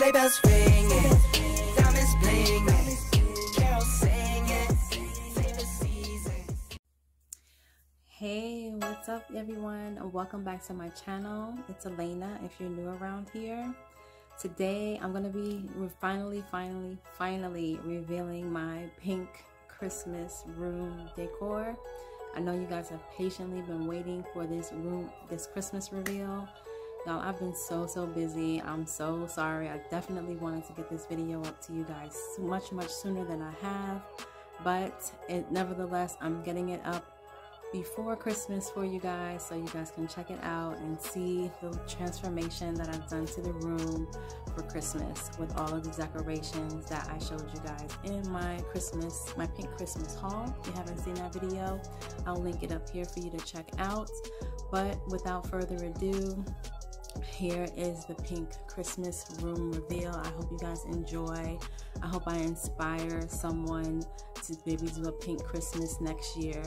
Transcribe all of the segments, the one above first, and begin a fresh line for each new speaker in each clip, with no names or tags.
Sleigh bells ringing, diamonds blinging, carols singing, save the season.
Hey, what's up everyone, and welcome back to my channel. It's Elaina if you're new around here. Today I'm gonna be finally revealing my pink Christmas room decor. I know you guys have patiently been waiting for this Christmas reveal. Y'all, I've been so busy. I'm so sorry. I definitely wanted to get this video up to you guys much sooner than I have, but nevertheless, I'm getting it up before Christmas for you guys, so you guys can check it out and see the transformation that I've done to the room for Christmas with all of the decorations that I showed you guys in my pink Christmas haul. If you haven't seen that video, I'll link it up here for you to check out. But without further ado, here is the pink Christmas room reveal. I hope you guys enjoy. I hope I inspire someone to maybe do a pink Christmas next year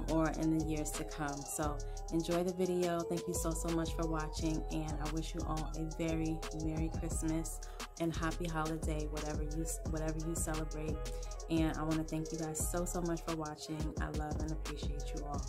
or in the years to come. So enjoy the video. Thank you so much for watching, and I wish you all a very Merry Christmas and Happy Holiday, whatever you celebrate. And I want to thank you guys so much for watching. I love and appreciate you all.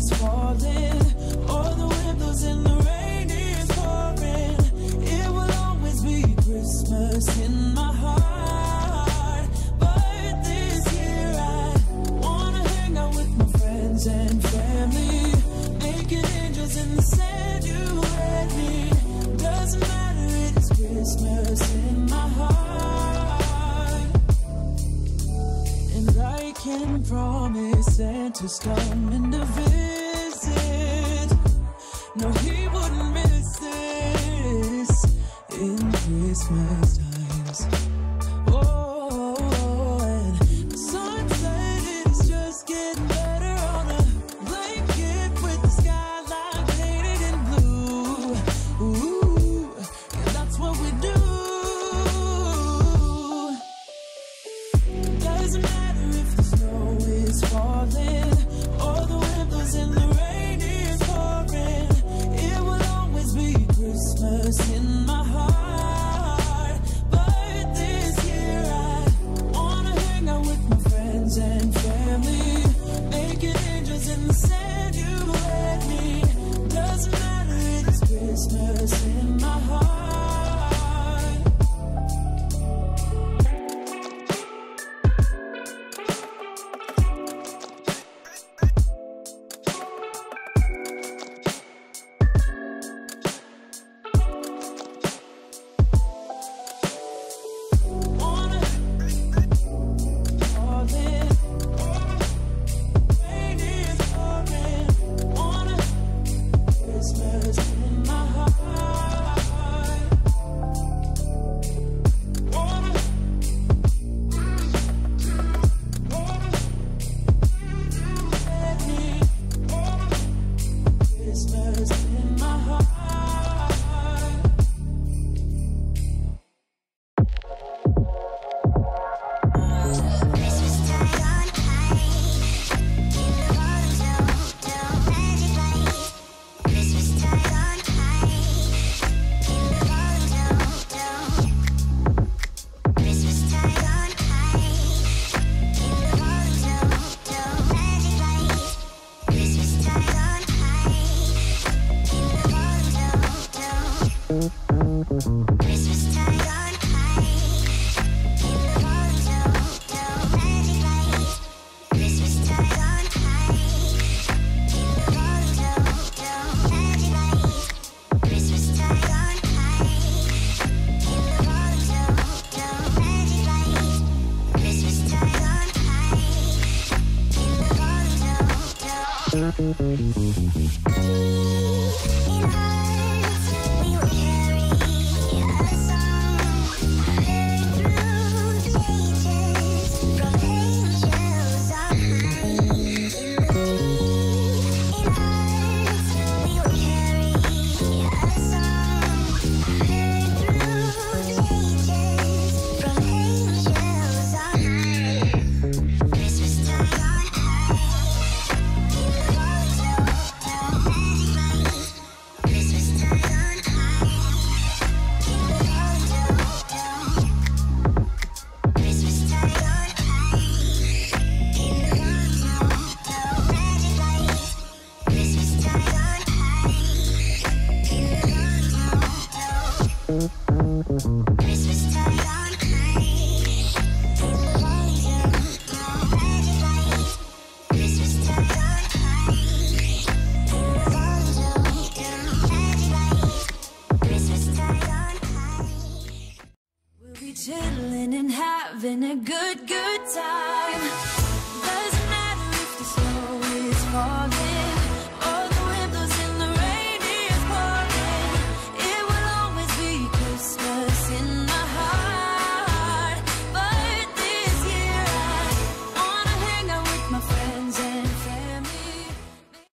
is falling, or the wind blows and the rain is pouring, it will always be Christmas in my heart. But this year I wanna hang out with my friends and family, making angels in the sand, you and me. Doesn't matter, it is Christmas in my heart. And I can promise Santa's coming to visit. No, he wouldn't miss this in Christmas times. Oh, and the sun said it's just getting better on a blanket with the skyline painted in blue. Ooh, yeah, that's what we do. Doesn't matter if the snow is falling, or the wind blows and the rain is pouring, it will always be Christmas in my heart. But this year I wanna hang out with my friends and family, making angels in the sand, you and me. Doesn't matter, it is Christmas in my heart. Wanna fall in, rain is pouring, wanna Christmas in my heart. Wanna let me, Christmas in my heart.
Christmas time on high, in the walls, no magic light. Christmas time on high, in the walls, no Christmas time on high, in the walls, no magic light. Christmas time on high, in the walls, no Christmas time on high, in the walls, no magic light. Christmas time on high, in the walls, no magic light. Christmas time on high, in the walls, no magic light. Christmas time on high, in the walls, no in hearts we will carry a song heard through the ages from angels on high. In hearts we will carry a song heard through the ages from angels on high. Christmas time on high, in the walls, no magic light. Christmas time on high, in the walls, no Christmas time on high, in the walls, no magic light. Christmas time on high, in the walls, no Christmas time on high, in the walls, no magic light. Christmas time on high, in the walls, no magic light. Christmas time on high.
We'll be chilling and having a good time.